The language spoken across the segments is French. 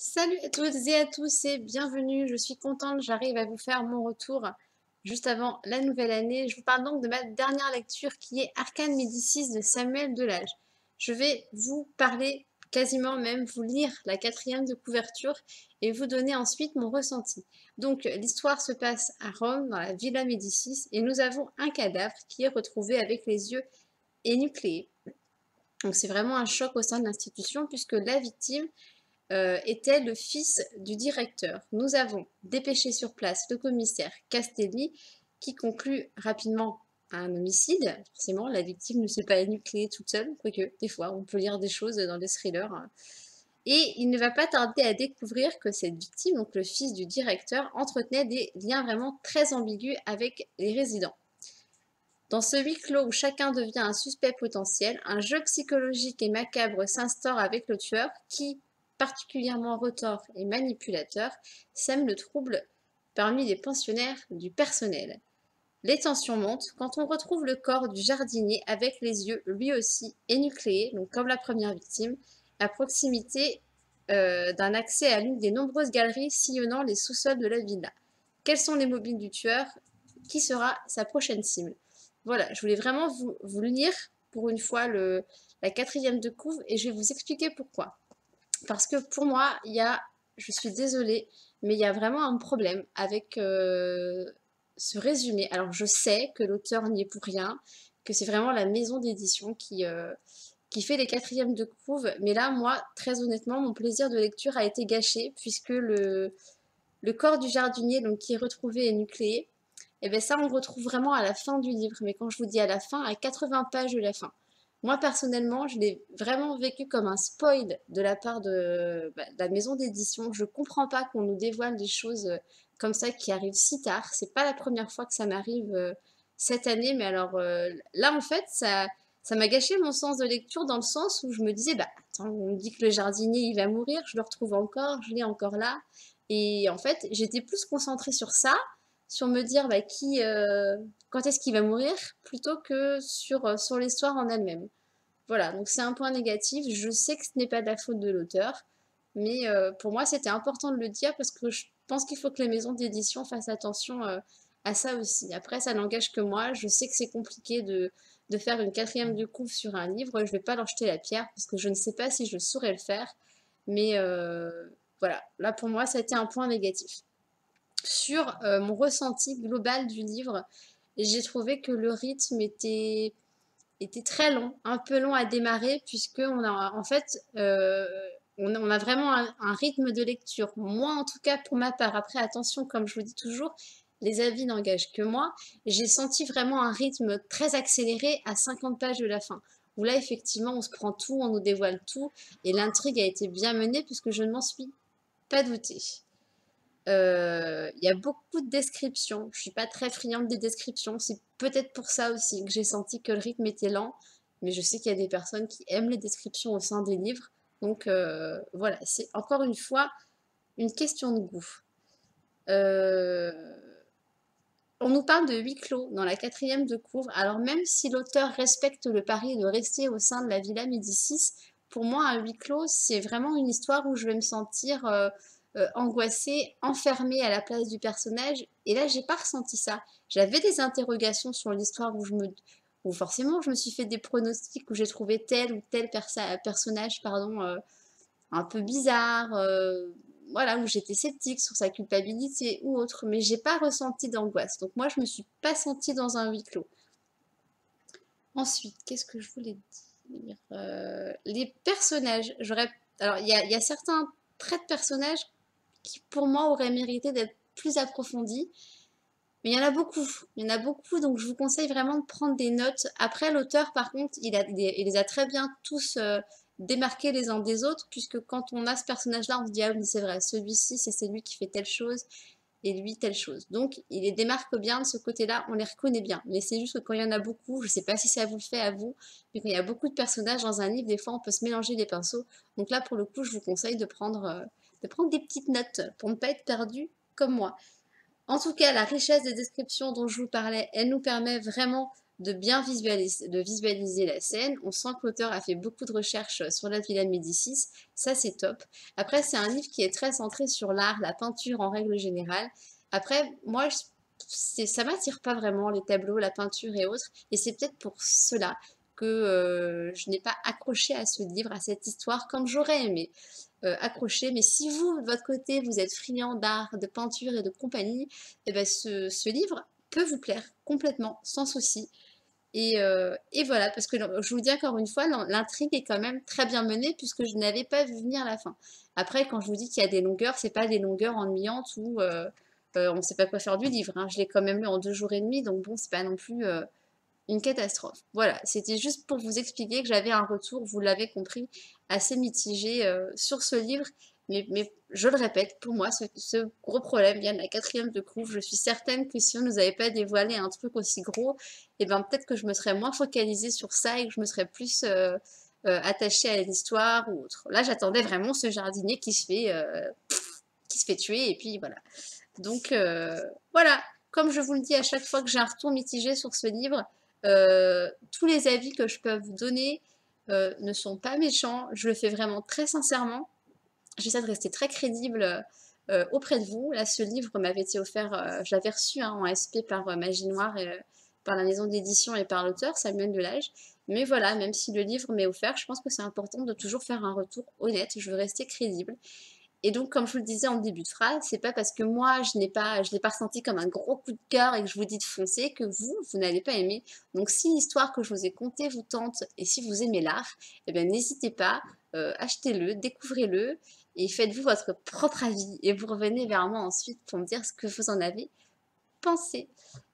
Salut à toutes et à tous et bienvenue. Je suis contente, j'arrive à vous faire mon retour juste avant la nouvelle année. Je vous parle donc de ma dernière lecture qui est Arcane Médicis de Samuel Delage. Je vais vous parler, quasiment même vous lire la quatrième de couverture et vous donner ensuite mon ressenti. Donc l'histoire se passe à Rome, dans la Villa Médicis, et nous avons un cadavre qui est retrouvé avec les yeux énucléés. Donc c'est vraiment un choc au sein de l'institution puisque la victime était le fils du directeur. Nous avons dépêché sur place le commissaire Castelli qui conclut rapidement à un homicide. Forcément, la victime ne s'est pas énucléée toute seule, quoique des fois on peut lire des choses dans des thrillers. Et il ne va pas tarder à découvrir que cette victime, donc le fils du directeur, entretenait des liens vraiment très ambigus avec les résidents. Dans ce huis clos où chacun devient un suspect potentiel, un jeu psychologique et macabre s'instaure avec le tueur qui, particulièrement retors et manipulateur, sème le trouble parmi les pensionnaires du personnel. Les tensions montent quand on retrouve le corps du jardinier avec les yeux lui aussi énucléés, donc comme la première victime, à proximité d'un accès à l'une des nombreuses galeries sillonnant les sous-sols de la villa. Quels sont les mobiles du tueur? Qui sera sa prochaine cible? Voilà, je voulais vraiment vous lire pour une fois la quatrième de couve et je vais vous expliquer pourquoi. Parce que pour moi, je suis désolée, mais il y a vraiment un problème avec ce résumé. Alors je sais que l'auteur n'y est pour rien, que c'est vraiment la maison d'édition qui fait les quatrièmes de couve, mais là, moi, très honnêtement, mon plaisir de lecture a été gâché puisque le corps du jardinier, donc qui est retrouvé et nucléé, et bien ça, on le retrouve vraiment à la fin du livre. Mais quand je vous dis à la fin, à 80 pages de la fin. Moi, personnellement, je l'ai vraiment vécu comme un spoil de la part de la maison d'édition. Je comprends pas qu'on nous dévoile des choses comme ça qui arrivent si tard. C'est pas la première fois que ça m'arrive cette année, mais alors là, en fait, ça m'a gâché mon sens de lecture dans le sens où je me disais, bah attends, on me dit que le jardinier il va mourir, je le retrouve encore, je l'ai encore là. Et en fait, j'étais plus concentrée sur ça, sur me dire bah, quand est-ce qu'il va mourir, plutôt que sur l'histoire en elle-même. Voilà, donc c'est un point négatif. Je sais que ce n'est pas de la faute de l'auteur, mais pour moi c'était important de le dire parce que je pense qu'il faut que les maisons d'édition fassent attention à ça aussi. Après, ça n'engage que moi. Je sais que c'est compliqué de faire une quatrième de couve sur un livre. Je ne vais pas leur jeter la pierre parce que je ne sais pas si je saurais le faire. Mais voilà, là pour moi, ça a été un point négatif. Sur mon ressenti global du livre, j'ai trouvé que le rythme était très long, un peu long à démarrer, puisque on a en fait on a vraiment un rythme de lecture. Moi, en tout cas, pour ma part, après, attention, comme je vous dis toujours, les avis n'engagent que moi. J'ai senti vraiment un rythme très accéléré à 50 pages de la fin. Où là, effectivement, on se prend tout, on nous dévoile tout, et l'intrigue a été bien menée, puisque je ne m'en suis pas doutée. Il y a beaucoup de descriptions. Je suis pas très friande des descriptions. C'est peut-être pour ça aussi que j'ai senti que le rythme était lent. Mais je sais qu'il y a des personnes qui aiment les descriptions au sein des livres. Donc voilà, c'est encore une fois une question de goût. Euh, on nous parle de huis clos dans la quatrième de couvre. Alors même si l'auteur respecte le pari de rester au sein de la Villa Médicis, pour moi un huis clos c'est vraiment une histoire où je vais me sentir angoissée, enfermée à la place du personnage. Et là j'ai pas ressenti ça. J'avais des interrogations sur l'histoire où forcément je me suis fait des pronostics où j'ai trouvé tel ou tel personnage pardon un peu bizarre, voilà, où j'étais sceptique sur sa culpabilité ou autre, mais j'ai pas ressenti d'angoisse. Donc moi, je me suis pas sentie dans un huis clos. Ensuite, qu'est-ce que je voulais dire? Les personnages, alors il y a certains traits de personnages qui, pour moi, auraient mérité d'être plus approfondis. Mais il y en a beaucoup, il y en a beaucoup, donc je vous conseille vraiment de prendre des notes. Après, l'auteur, par contre, il les a très bien tous démarqués les uns des autres, puisque quand on a ce personnage-là, on se dit, ah oui, c'est vrai, celui-ci, c'est celui qui fait telle chose, et lui, telle chose. Donc, il les démarque bien de ce côté-là, on les reconnaît bien. Mais c'est juste que quand il y en a beaucoup, je ne sais pas si ça vous le fait à vous, mais quand il y a beaucoup de personnages dans un livre, des fois, on peut se mélanger les pinceaux. Donc là, pour le coup, je vous conseille de prendre des petites notes pour ne pas être perdu comme moi. En tout cas, la richesse des descriptions dont je vous parlais, elle nous permet vraiment de bien visualiser la scène. On sent que l'auteur a fait beaucoup de recherches sur la Villa Médicis, ça c'est top. Après, c'est un livre qui est très centré sur l'art, la peinture en règle générale. Après, moi, ça m'attire pas vraiment les tableaux, la peinture et autres, et c'est peut-être pour cela que je n'ai pas accroché à ce livre, à cette histoire, comme j'aurais aimé accrocher. Mais si vous, de votre côté, vous êtes friand d'art, de peinture et de compagnie, eh ben ce livre peut vous plaire complètement, sans souci. Et voilà, parce que je vous dis encore une fois, l'intrigue est quand même très bien menée puisque je n'avais pas vu venir la fin. Après, quand je vous dis qu'il y a des longueurs, c'est pas des longueurs ennuyantes où on ne sait pas quoi faire du livre, hein. Je l'ai quand même lu en 2 jours et demi, donc bon, c'est pas non plus une catastrophe. Voilà, c'était juste pour vous expliquer que j'avais un retour, vous l'avez compris, assez mitigé sur ce livre. Mais je le répète, pour moi, ce gros problème vient de la quatrième de couve. Je suis certaine que si on nous avait pas dévoilé un truc aussi gros, et ben peut-être que je me serais moins focalisée sur ça et que je me serais plus attachée à l'histoire ou autre. Là, j'attendais vraiment ce jardinier qui se fait tuer et puis voilà. Donc voilà, comme je vous le dis à chaque fois que j'ai un retour mitigé sur ce livre, tous les avis que je peux vous donner ne sont pas méchants. Je le fais vraiment très sincèrement. J'essaie de rester très crédible auprès de vous. Là, ce livre m'avait été offert, je l'avais reçu hein, en SP par Magie Noire, et, par la maison d'édition et par l'auteur, Samuel Delage. Mais voilà, même si le livre m'est offert, je pense que c'est important de toujours faire un retour honnête. Je veux rester crédible. Et donc, comme je vous le disais en début de phrase, c'est pas parce que moi, je l'ai pas ressenti comme un gros coup de cœur et que je vous dis de foncer que vous n'allez pas aimer. Donc, si l'histoire que je vous ai contée vous tente et si vous aimez l'art, eh bien, n'hésitez pas, achetez-le, découvrez-le et faites-vous votre propre avis. Et vous revenez vers moi ensuite pour me dire ce que vous en avez pensé.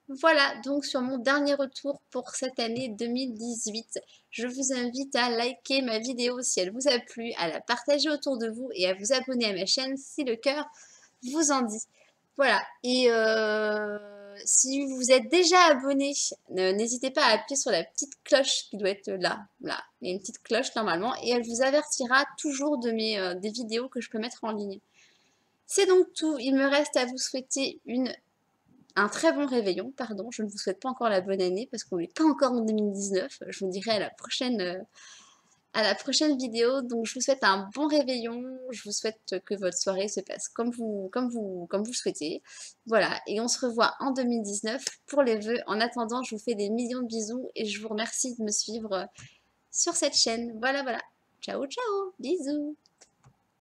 Voilà, donc sur mon dernier retour pour cette année 2018, je vous invite à liker ma vidéo si elle vous a plu, à la partager autour de vous et à vous abonner à ma chaîne si le cœur vous en dit. Voilà, et si vous êtes déjà abonné, n'hésitez pas à appuyer sur la petite cloche qui doit être là, là. Il y a une petite cloche normalement et elle vous avertira toujours de des vidéos que je peux mettre en ligne. C'est donc tout, il me reste à vous souhaiter un très bon réveillon, pardon, je ne vous souhaite pas encore la bonne année parce qu'on n'est pas encore en 2019. Je vous dirai à la prochaine vidéo. Donc je vous souhaite un bon réveillon, je vous souhaite que votre soirée se passe comme vous le souhaitez. Voilà, et on se revoit en 2019 pour les vœux. En attendant, je vous fais des millions de bisous et je vous remercie de me suivre sur cette chaîne. Voilà, voilà. Ciao, ciao, bisous.